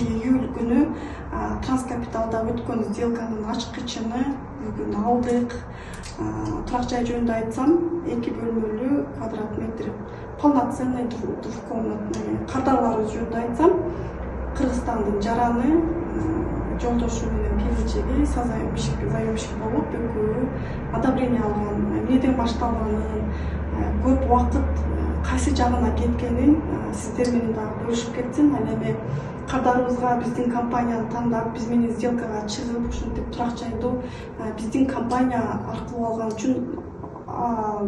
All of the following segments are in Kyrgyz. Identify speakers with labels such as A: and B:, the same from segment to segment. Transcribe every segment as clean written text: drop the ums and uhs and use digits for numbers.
A: июль күнү Транскапиталда өткөн сделканын ачкычыны бүгүн алдык. Турак жай жөнүндө айтсам, 2 бөлмөлүү квадрат метр полноценный двухкомнатный. Кардарлары жөнүндө айтсам, Кыргызстандын жараны жолдошу менен келинчеги заемщик болуп, экөө одобрение алган. Эмнеден башталганын, көп убакыт кайсы жагына кеткенин сиздер менен дагы бөлүшүп кетсин. Ал эми кардарыбызга биздин компанияны тандап, биз менен сделкага чыгып, ушинтип турак жайды биздин компания аркылуу алган үчүн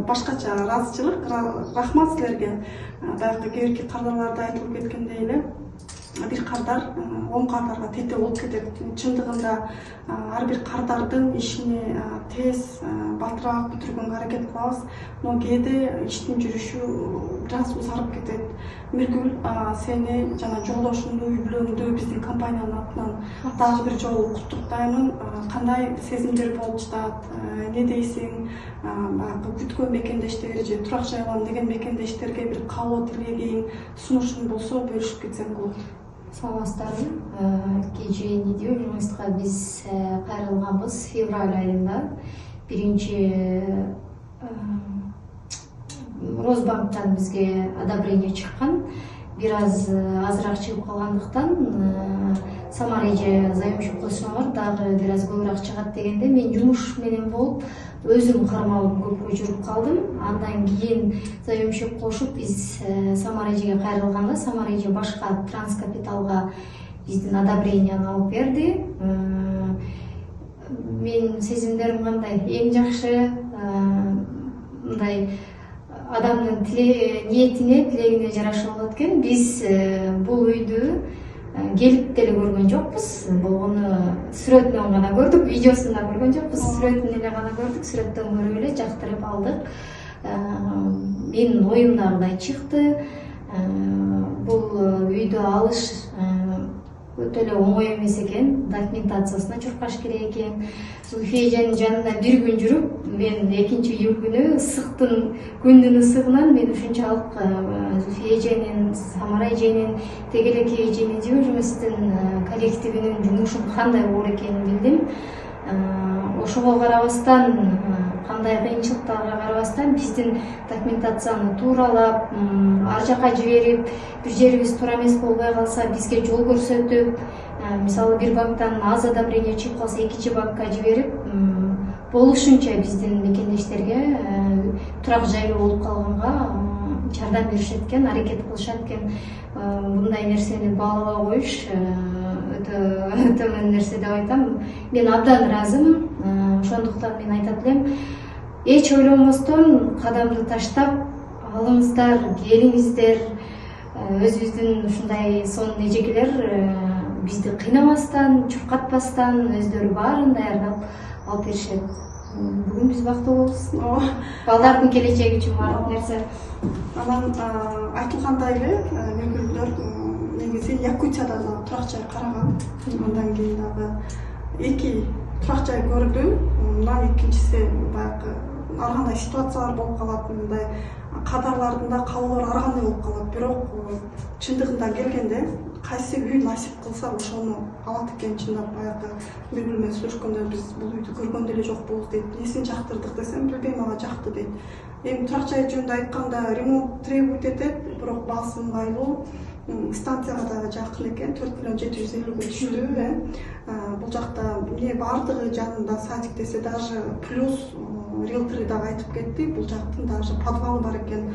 A: башкача ыраазычылык, рахмат силерге. Баягы кээинки кардарларда айтылып кеткендей эле, бир кардар 10 кардарга тете болуп кетет. Чындыгында ар бир кардардын ишини тез, батыраак бүтүргөнгө аракет кылабыз. Но кээде иштин жүрүшү бир аз узарып кетет. Миргүл, сени жана жолдошуңду, үй бүлөңдү биздин компаниянын атынан дагы бир жолу куттуктаймын. Кандай сезимдер болуп жатат? Не дейсиң? Баягы күткөн мекендештер же турак жай алам деген мекендештерге бир каалоо тилегиң, сунушуң болсо бөлүшүп кетсең болот.
B: Саламатсыздарбы. Кечээ журналистка биз кайрылганбыз февраль айында. Биринчи Росбанктан бизге одобрение чыккан. Бир аз азыраак чыгып калгандыктан Самара эже заемщик кылышына бар, дагы бир аз көбүрөөк чыгат дегенде мен жумуш менен болуп, өзүм кармалып көпкө жүрүп калдым. Андан кийин заемщик кошуп биз Самара эжеге кайрылганда, Самара эже башка Транскапиталга биздин одобрениени алып берди. Менин сезимдерим кандай? Эң жакшы мындай адамдын ниетине, тилегине жараша болот экен. Биз бул үйдү келип деле көргөн жокпуз. Болгону сүрөтүнөн гана көрдүк, видеосун да көргөн жокпуз. Сүрөтүн эле гана көрдүк, сүрөттөн көрүп эле жактырып алдык. Менин оюмдагыдай чыкты. Бул үйдү алыш өтө эле оңой эмес экен. Документациясына чуркаш керек экен. Зульфия эженин жанында бир күн жүрүп, мен 2-июль күнү ысыктын, күндүн ысыгынан мен ушунчалык Зульфия эженин, Самара эженин, Тегелеке эженин жумуштун коллективинин жумушун кандай оор экенин билдим. Ошого карабастан, кандай кыйынчылыктарга карабастан биздин документацияны тууралап, ар жака жиберип, бир жерибиз туура эмес болбой калса бизге жол көрсөтүп, мисалы бир банктан аз одобрение чыгып калса экинчи банкка жиберип, болушунча биздин мекендештерге турак жайлуу болуп калганга жардам беришет экен, аракет кылышат экен. Мындай нерсени баалабай коюш өтө төмөн нерсе деп айтам. Мен абдан ыраазымын. Ошондуктан мен айтат элем, эч ойлонбостон кадамды таштап алыңыздар, келиңиздер. Өзүбүздүн ушундай сонун эжекелер бизди кыйнамастан, чуркатпастан өздөрү баарын даярдап алып беришет. Бүгүн биз бактылуу болобуз. Балдардын келечеги үчүн баардык нерсе.
A: Анан айтылгандай эле, мөмкүнлөр негизи Якутияда да турак жай караган. Андан кийин дагы 2 турак жай көрдүм. Мындан экинчиси баягы ар кандай ситуациялар болуп калат, мындай кадрлардын да каалоолору ар кандай болуп калат. Бирок чындыгында келгенде кайсы үй насип кылса ошону алат экен. Чындап баягы бири-бири менен сүйлөшкөндө биз бул үйдү көргөн деле жокпуз дейт. Несин жактырдык десем, билбейм, ага жакты дейт. Эми турак жай жөнүндө айтканда ремонт требует этет, бирок баасы ыңгайлуу. Станцияга да жакын экен, 4.750.000 түштү. Бул жакта эмне бардыгы жанында садик десе даже плюс риэлтору дагы айтып кетти, бул жактын даже подвалы бар экен.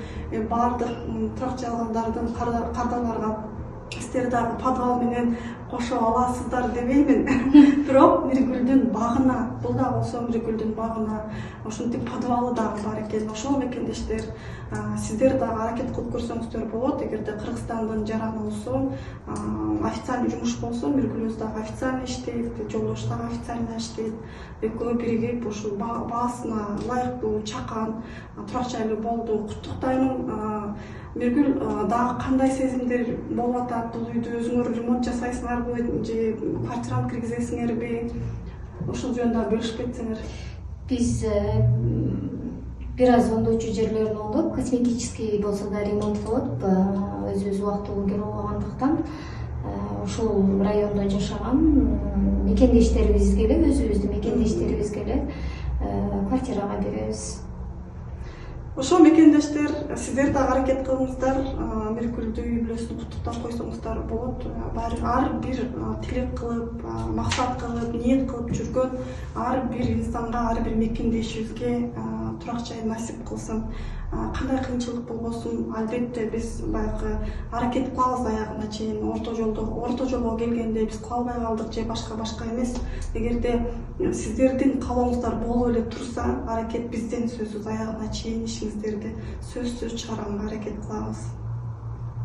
A: Бардык турак жай алгандардын кардарларга сиздер дагы подвал менен кошо аласыздар дебеймин. Бирок Миргүлдүн багына, бул да болсо Миргүлдүн багына ошентип подвалы дагы бар экен. Ошол мекендештер сиздер дагы аракет кылып көрсөңүздөр болот. Эгерде Кыргызстандын жараны болсо, официальный жумуш болсо, Миргүл өзү дагы официальный иштейт, жолдош дагы официально иштейт. Экөө биригип ушул баасына ылайыктуу чакан турак жайлуу болду. Куттуктаймын. Миргүл, дагы кандай сезимдер болуп атат? Бул үйдү өзүңөр ремонт жасайсыңарбы же квартираны киргизесиңерби? Ошол жөнүндө бөлүшүп кетсеңер.
B: Биз бир аз оңдоочу жерлерин оңдоп, косметический болсо да ремонт кылып, өзүбүз убактылуу келип алгандыктан ушул райондо жашаган мекендештерибизге эле, өзүбүздүн мекендештерибизге эле квартирага беребиз.
A: Ошо мекендештер сиздер дагы аракет кылыңыздар, Меркүлдү үй бүлөсүн куттуктап койсоңуздар болот. Ар бир тилек кылып, максат кылып, ниет кылып жүргөн ар бир инсанга, ар бир мекендешибизге турак жай насип кылсын. Кандай кыйынчылык болбосун, албетте биз баягы аракет кылабыз аягына чейин. Орто жолго келгенде биз кыла албай калдык же башка эмес. Эгерде сиздердин каалооңуздар болуп эле турса, аракет бизден сөзсүз аягына чейин ишиңиздерди сөзсүз чыгарганга аракет кылабыз.